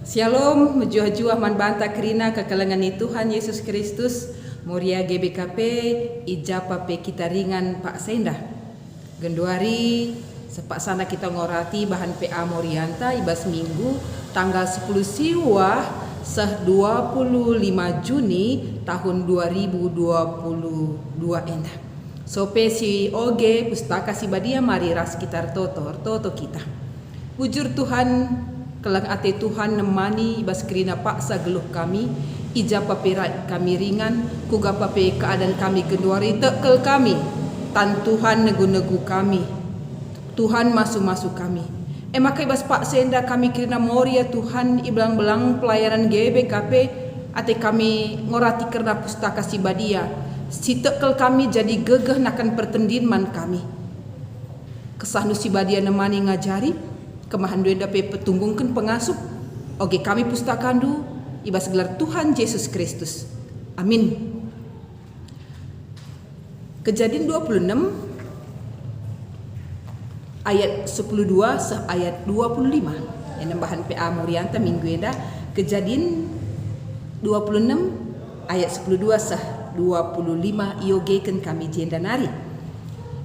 Shalom, menjuah-juah man banta kerina kekalangan Tuhan Yesus Kristus, Moria GBKP, ijapa pe kita ringan Pak Senda. Genduari, sepak sana kita ngorati bahan PA Morianta, ibas minggu, tanggal 10 siwah, seh 25 Juni tahun 2022 endah. Sope si oge pustaka si badia mari ras sekitar toto kita. Bujur Tuhan, kelang ate Tuhan nemani ibas kerina paksa geluh kami, ijapa perat kami ringan, kugapa pe keadaan kami genduari tekel kami, tan Tuhan negu-negu kami, Tuhan masuk-masuk kami. Maka ibas Pak Senda kami kerina Moria Tuhan iblang-belang pelayanan GBKP, ate kami ngorati kerana pustaka si badia, si tekel kami jadi gegeh nakan pertendinman kami. Kesahnu si badia nemani ngajari, kemahan duenda pe petunggungkan pengasup, oke kami pustakandu, ibas gelar Tuhan Yesus Kristus. Amin. Kejadian 26 ayat 10:2 seh ayat 25 yang nambahan PA Morianta minggu enda. Kejadian 26 ayat 10:2 seh 25 iogeken kami jenda nari.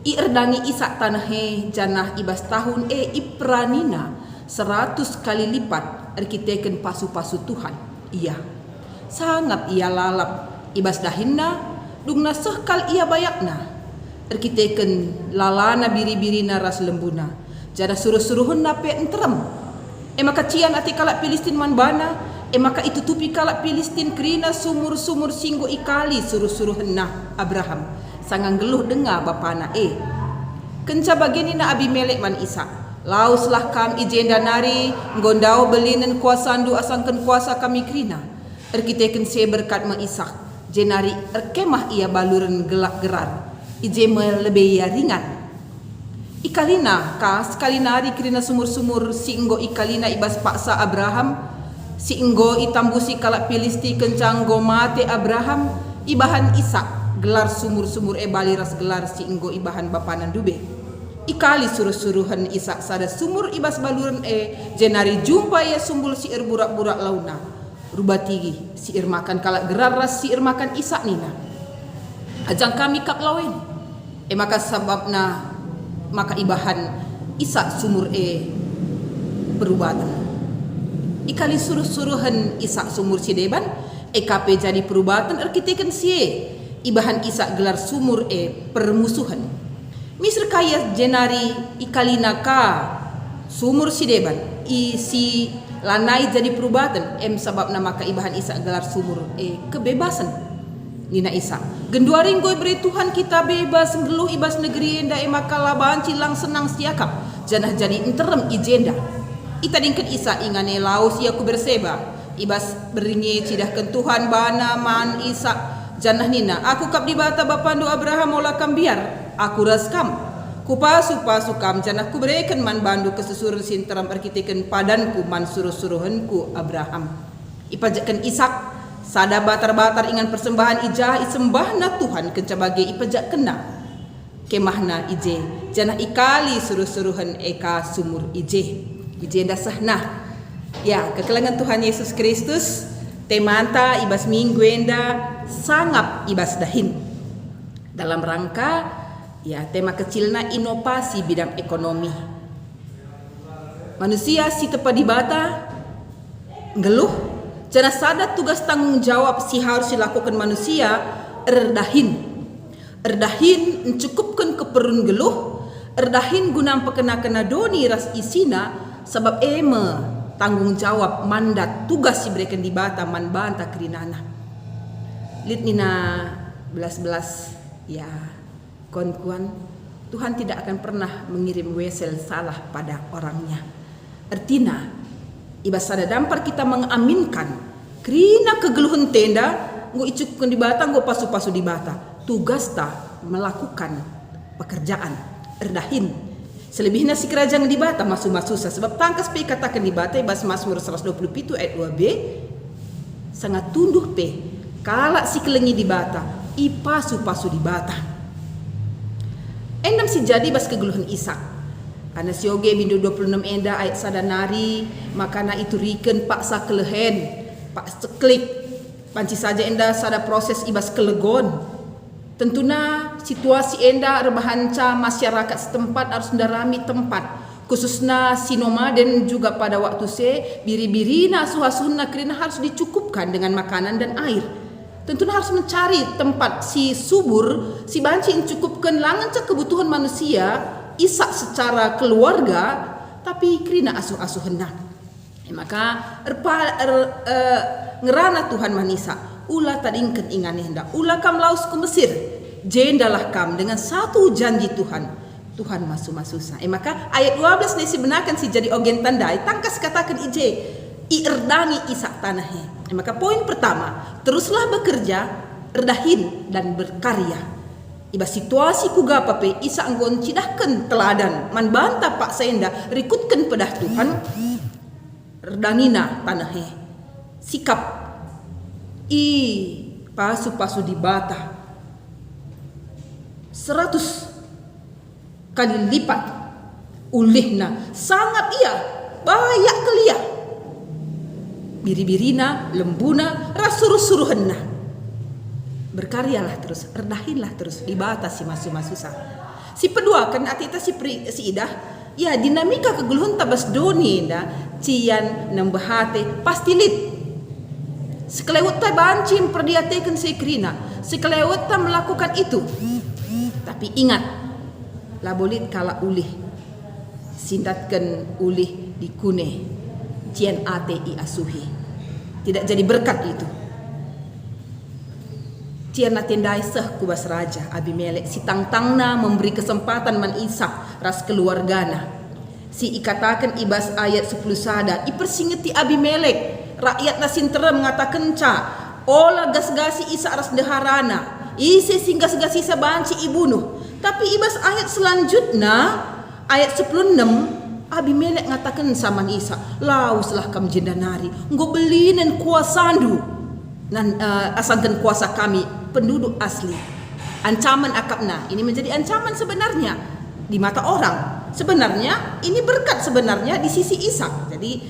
Erdangi isak tanahe janah ibas tahun ipranina 100 kali lipat arkiteken pasu-pasu Tuhan. Iya, sangat ia lalap ibas dahinna dungna sehkal ia bayakna arkiteken lalana biri-birina ras lembuna jada suruh-suruhun nape enterem. Maka cian ati kalak Filistin manbana, maka itu tupi kalak Filistin kerina sumur-sumur singgo ikali suruh-suruhun nah Abraham. Sangang geluh dengar bapana kenca bagini na Abimelek man Isa. Lauslah kam ijenda nari ngondau belinen kuasandu asangkan kuasa kami kerina. Erkiteken se berkat ma Isak. Jenari erkemah ia baluran gelak gerar. Ije lebih ia ringan. Ikalina ka sekali nari kerina sumur-sumur si enggo ikalina ibas paksa Abraham. Si enggo itambusi kalak Filisti kencang go mate Abraham. Ibahan Isak. Gelar sumur-sumur baliras gelar si enggo ibahan bapanan dube. Ikali suruh-suruhan Isak sada sumur ibas baluran jenari jumpa ya sumbul si burak-burak launa. Rubati si makan kalak gerar ras si makan Isak nina. Ajang kami kap lawen. Maka sababna maka ibahan Isak sumur perubatan. Ikali suruh-suruhan Isak sumur si deban KP jadi perubatan arkiteken sie. Ibahan Isak gelar sumur permusuhan. Misr kaya jenari ikalina ka sumur si deban isi lanai jadi perubatan sabab nama ka ibahan Isak gelar sumur kebebasan. Nina Isak genduaring goy beri Tuhan kita bebas geluh ibas negeri enda maka laban cilang senang siakap janah jadi enterem ijenda. Ita dingken Isak ingane laus ia ku berseba ibas beringi cidahkan Tuhan bana man Isak. Janah nina, aku kap di bata bapandu Abraham olah kam biar, aku raskam. Kupasu-pasu kam janah ku berikan man bandu kesesuruh sinteram arkiteken padanku man suruh-suruhanku Abraham. Ipajakan Isak, sada batar-batar ingan persembahan ijah isembahna Tuhan kencabage ipajak kena. Kemahna ije, janah ikali suruh-suruhan eka sumur ije. Ije dasahna. Ya, kekelangan Tuhan Yesus Kristus. Temanta ibas minggu enda sangat ibas dahin dalam rangka ya tema kecilna inovasi bidang ekonomi manusia si tepa di bata ngeluh jana sada tugas tanggung jawab si harus dilakukan manusia erdahin mencukupkan keperun geluh erdahin gunam pekena-kena doni ras isina sebab tanggung jawab mandat tugas diberikan di bata man banta kerinana lit nina belas ya konkuan Tuhan tidak akan pernah mengirim wesel salah pada orangnya. Artinya ibas sada dampar kita mengaminkan kerina kegeluhan tenda nggo icukkan di bata nggo pasu-pasu di bata tugas ta melakukan pekerjaan erdahin. Selebihnya si kerajaan di bata masuk susah sebab tangkas pe katakan di bata ibas Mazmur 127 ayat 2b sangat tunduh pe kalak si kelengi di bata ipasu-pasu di bata. Endam si jadi bas kegeluhan Isak Ana sioge bindu 26 enda ayat sadanari makana itu riken paksa kelehen pak seklik panci saja enda sada proses ibas kelegon. Tentunya situasi enda rebahanca masyarakat setempat harus ndarami tempat khususnya sinomaden juga pada waktu biri-birina asuh-asuhna kerina harus dicukupkan dengan makanan dan air. Tentunya harus mencari tempat si subur si banci mencukupkan langan kebutuhan manusia isak secara keluarga tapi kerina asuh-asuh hendak. Maka ngerana Tuhan manisa ulah tadingken ingane hendak ulah kam laus ke Mesir jendalah kam dengan satu janji Tuhan masu-masusa. Maka ayat 12 ni sebenarkan si jadi ogen tandai tangkas katakan ije erdangi isak tanahnya. Maka poin pertama, teruslah bekerja, erdahin dan berkarya. Iba situasi kuga pape isa anggon cidahkan teladan man banta pak senda rikutkan pedah Tuhan erdangina tanahnya sikap pasu-pasu dibata 100 kali lipat ulihna sangat ia banyak kelia biri-birina lembuna rasuruh-suruhenna. Berkaryalah terus, erdahinlah terus dibatasi masu-masusa. Si kedua kan atita si idah ya dinamika keguluhun tabas doni da cian nambahate pasti lit. Sekelewat ta bancim perdiatekan sekrina, sekelewat ta melakukan itu. Tapi ingat, labolit kala ulih sindatkan ulih di kune cian ate i asuhi. Tidak jadi berkat itu. Ciana tendai seh kubas raja Abimelek si tangtangna memberi kesempatan man Ishak ras keluargana. Si ikatakan ibas ayat 10 sada ipersingeti Abimelek rakyat nasintere mengatakan ca ola gas-gasi Ishak ras deharana isi singgas gasi sabanci ibunuh. Tapi ibas ayat selanjutnya ayat 10:6 Abimelek ngatakan sama Ishak lauslah kam jendanari nggo belinen kuasandu nan asangkan kuasa kami penduduk asli. Ancaman akapna ini menjadi ancaman sebenarnya di mata orang. Sebenarnya ini berkat sebenarnya di sisi Ishak. Jadi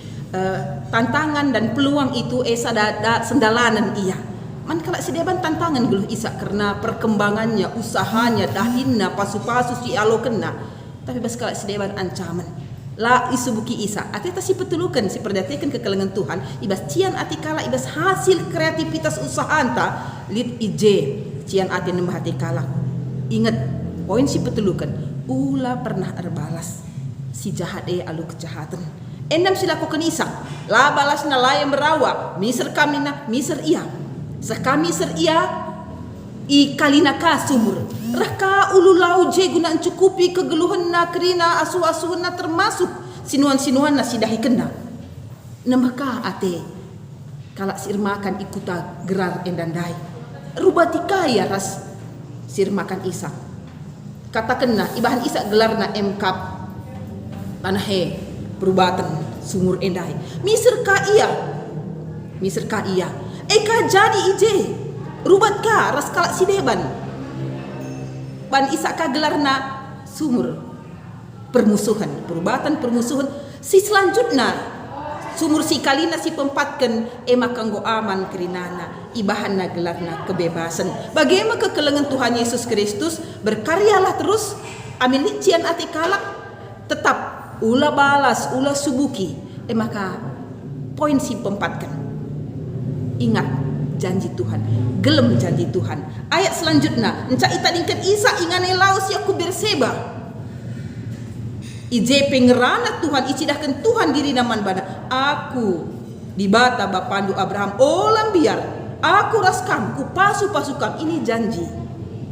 tantangan dan peluang itu dada sendalanan ia. Man kala sedeban tantangan geluh Ishak karena perkembangannya, usahanya, dahinna, pasu-pasu si alo kena. Tapi bas kala sedeban ancaman. La isubuki Isa ateta si petulukan si perdatekan ke kalangan Tuhan ibas cian ati kala ibas hasil kreativitas usaha anta lit ije cian ati nembah hati kala. Ingat poin si petulukan ulah pernah erbalas si jahat alu kejahatan endam silakukan Isa la balasna la yang berawa miser kami na miser ia sekami ser ia i kalina ka sumur raka ulu lau je gunaan cukupi kegeluhan na kerina asuh-asuhan na termasuk sinuan-sinuan na sidahi kena nambah ka ate kalak sirmakan ikuta gerar endandai rubati kaya ras sirmakan Ishak katakan na ibahan Ishak gelar na MKap panahe perubatan sumur endai miser ka iya eka jadi ije rubat ka ras kalak sideban ban Ishak ka gelarna sumur permusuhan perubatan permusuhan si selanjutnya sumur si kalina si pempatkan kanggo aman kerinana ibahanna gelarna kebebasan bagaimana kekelengan Tuhan Yesus Kristus berkaryalah terus amin cian ati kalak tetap ulah balas ulah subuki maka poin si pempatkan ingat janji Tuhan, gelem janji Tuhan. Ayat selanjutnya, enca ita dingket Isa ingane laos ya ku Berseba. Ije pengerana Tuhan icidahkan Tuhan diri naman bana. Aku dibata bapandu Abraham olam biar aku raskam ku pasu-pasukan ini janji.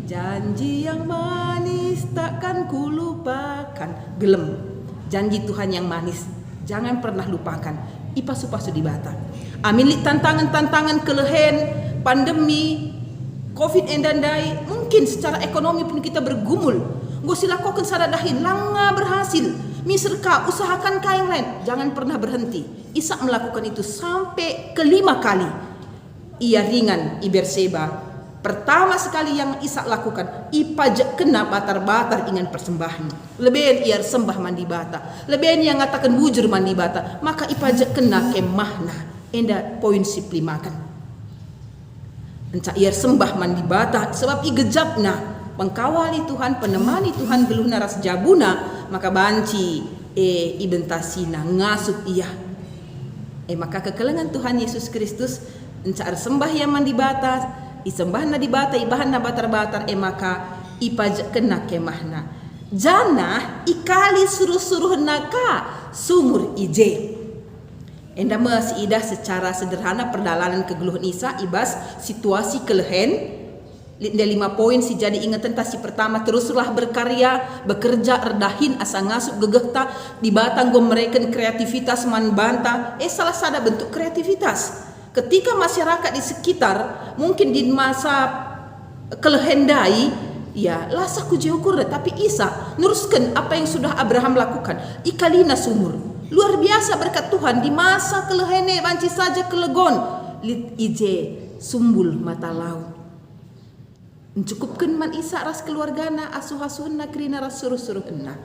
Janji yang manis takkan ku lupakan. Gelem janji Tuhan yang manis jangan pernah lupakan. Ipasu-pasu dibata. Amili tantangan-tantangan kelehen, pandemi, Covid endandai, mungkin secara ekonomi pun kita bergumul. Go silakokan saradahin, langa berhasil. Miserka, usahakan ka yang lain, jangan pernah berhenti. Ishak melakukan itu sampai ke 5 kali. Ia ringan i Berseba Pertama sekali yang Isa lakukan, ipajak kena batar-batar ingan persembahan. Lebih ia sembah mandi bata, lebih yang ngatakan bujur mandi bata, maka ipajak kena kemahna. Enda poin sipli makan. Encak ia sembah mandi bata sebab igejapna pengkawali Tuhan, penemani Tuhan geluh naras jabuna, maka banci ibentasina ngasup ia. Maka kekelengan Tuhan Yesus Kristus encak sembah yang mandi bata, isembahna di bata, ibahana batar-batar, maka ipajak kena kemahna. Jana ikali suruh-suruh naka sumur ije. Enda masih idah secara sederhana perdalanan kegeluhan Isa ibas situasi kelehen. Dia 5 poin si jadi ingat tentang si pertama, teruslah berkarya, bekerja, erdahin, asa ngasup gegehta, di batang gom mereka kreativitas man banta. Salah sada bentuk kreativitas. Ketika masyarakat di sekitar mungkin di masa kelehendai, ya lasa kuji ukur, tapi Isa nuruskan apa yang sudah Abraham lakukan. Ikalina sumur, luar biasa berkat Tuhan di masa kelehene banci saja kelegon lit ije sumbul mata laut. Mencukupkan man Isa ras keluargana asuh-asuhna krina ras suruh-suruhna.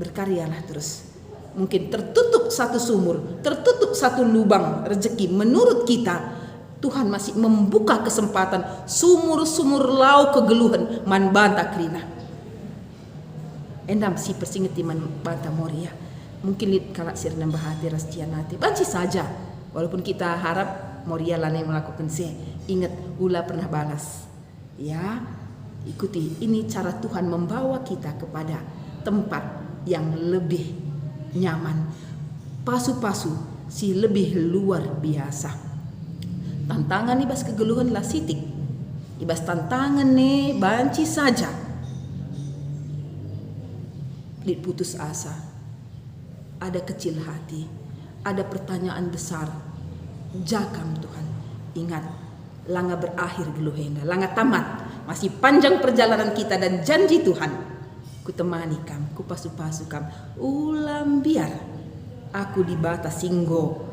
Berkaryalah terus. Mungkin tertutup satu sumur, tertutup satu lubang rezeki. Menurut kita, Tuhan masih membuka kesempatan sumur-sumur lau kegeluhan man banta krina. Endam si persingeti man banta moria. Mungkin lit kalak sirna bahati ras cianati. Banci saja. Walaupun kita harap moria lana yang melakukan se. Ingat ula pernah balas. Ya, ikuti ini cara Tuhan membawa kita kepada tempat yang lebih nyaman, pasu-pasu si lebih luar biasa. Tantangan ibas kegeluhan lah sitik, ibas tantangan nih banci saja. Lit putus asa, ada kecil hati, ada pertanyaan besar. Jakam Tuhan, ingat, langa berakhir geluhena, langa tamat, masih panjang perjalanan kita dan janji Tuhan. Ku temani kam, ku pasu-pasu kam, ulam biar aku di bata singgo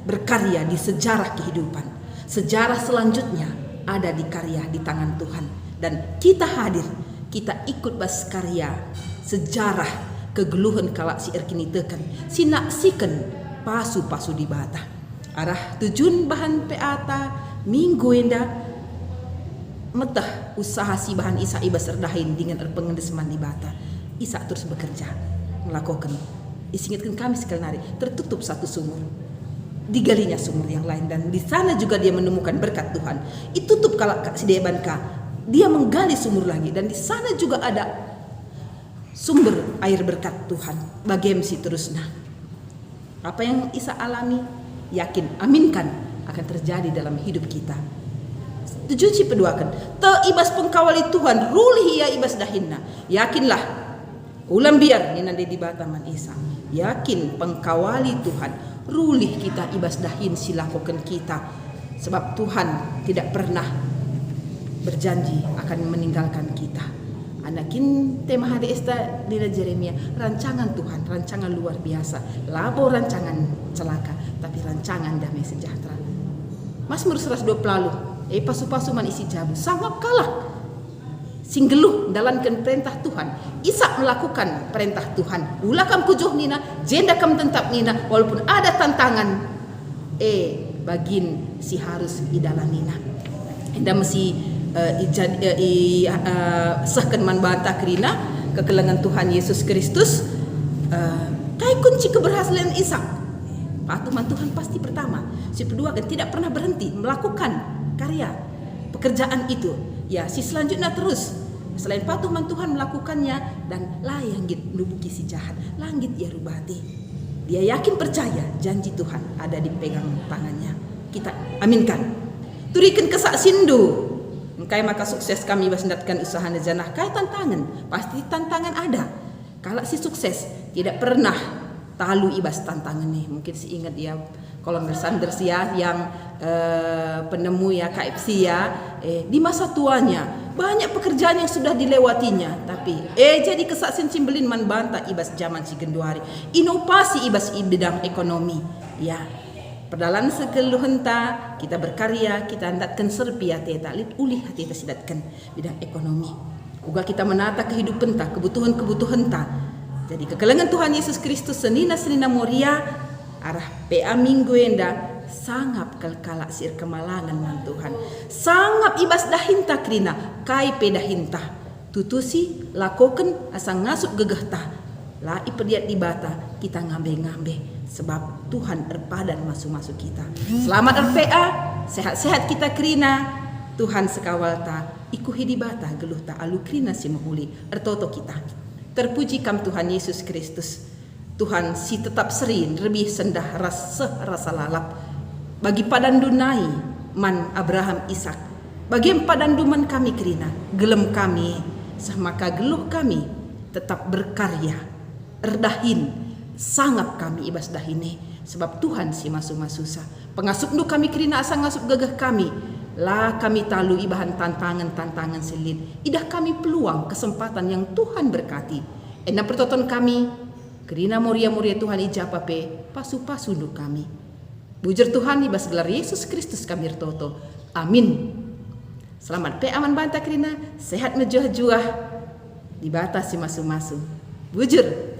berkarya di sejarah kehidupan. Sejarah selanjutnya ada di karya di tangan Tuhan, dan kita hadir, kita ikut bas karya sejarah kegeluhan kalak si erkini tekan, sinaksikan pasu-pasu di bata. Arah tujuan bahan peata minggu enda metah usaha si bahan Isa ibas erdahin dengan pengendeseman di bata. Isa terus bekerja melakukan. Isingatkan kami sekali nari tertutup satu sumur, digalinya sumur yang lain, dan di sana juga dia menemukan berkat Tuhan. Itutup kalau si debanka, dia menggali sumur lagi, dan di sana juga ada sumber air berkat Tuhan. Bagi MC terusnya. Apa yang Isa alami, yakin, aminkan akan terjadi dalam hidup kita. Tujuan si peduakan, te ibas pengkawali Tuhan, rulih ia ibas dahinna. Yakinlah, ulam biar ni nanti di bataman Isa. Yakin pengkawali Tuhan, rulih kita ibas dahin silakukan kita. Sebab Tuhan tidak pernah berjanji akan meninggalkan kita. Anakin tema hari esta di Jeremia, rancangan Tuhan, rancangan luar biasa. Labo rancangan celaka, tapi rancangan damai sejahtera. Mazmur 120 pasu-pasu man isi jabu, sanggup kalah singgeluh dalankan perintah Tuhan. Isa melakukan perintah Tuhan. Ulakam kujuh nina, jenda kam tentap nina, walaupun ada tantangan, bagin si harus idalan nina. Enda mesti sahkan man banta kerina kekelengan Tuhan Yesus Kristus. Kai kunci keberhasilan Isa. Patuman Tuhan pasti pertama. Si kedua kan tidak pernah berhenti melakukan karya pekerjaan itu. Ya, si selanjutnya terus. Selain patuman Tuhan melakukannya, dan layang git nubuki si jahat, langit ya rubati. Dia yakin percaya janji Tuhan ada di pegang tangannya. Kita aminkan. Turikan kesak sindu. Kai maka sukses kami basendatkan usaha nejanah. Kai tantangan, pasti tantangan ada. Kalau si sukses tidak pernah talu ibas tantangan nih. Mungkin si ingat ya Colonel Sanders ya, yang penemu ya KFC ya, di masa tuanya banyak pekerjaan yang sudah dilewatinya, tapi jadi kesaksin cimbelin man banta ibas zaman si genduari, inovasi ibas bidang ekonomi ya. perdalan segeluh henta kita berkarya, kita andatkan serpia teta lit ulih hati kita sidatkan bidang ekonomi. Uga kita menata kehidupan ta, kebutuhan ta. Jadi kekelengan Tuhan Yesus Kristus senina moria arah PA minggu enda sangap kalkala sir kemalangan man Tuhan. Sangap ibas dahinta krina kai pedahinta. Tutusi lakoken asang ngasup gegahta. La ipediat di bata kita ngambe-ngambe sebab Tuhan erpadan masuk-masuk kita. Selamat RPA, sehat-sehat kita krina. Tuhan sekawalta ikuhi di bata geluh ta alu krina si mahuli ertoto kita. Terpuji kam Tuhan Yesus Kristus. Tuhan si tetap serin lebih sendah rasa lalap. Bagi padan dunai man Abraham Ishak. Bagi padan duman kami krina gelem kami maka geluh kami tetap berkarya erdahin sangap kami ibas dahine sebab Tuhan si masuk-masusa pengasup nu kami krina asa ngasup gagah kami lah kami talu ibahan tantangan selit idah kami peluang kesempatan yang Tuhan berkati ena pertoton kami krina moria Tuhan ijapa pe pasu-pasu nu kami bujur Tuhan ibas gelar Yesus Kristus kami ertoto amin. Selamat pe aman banta krina sehat mejuah-juah di batas si masu-masu bujur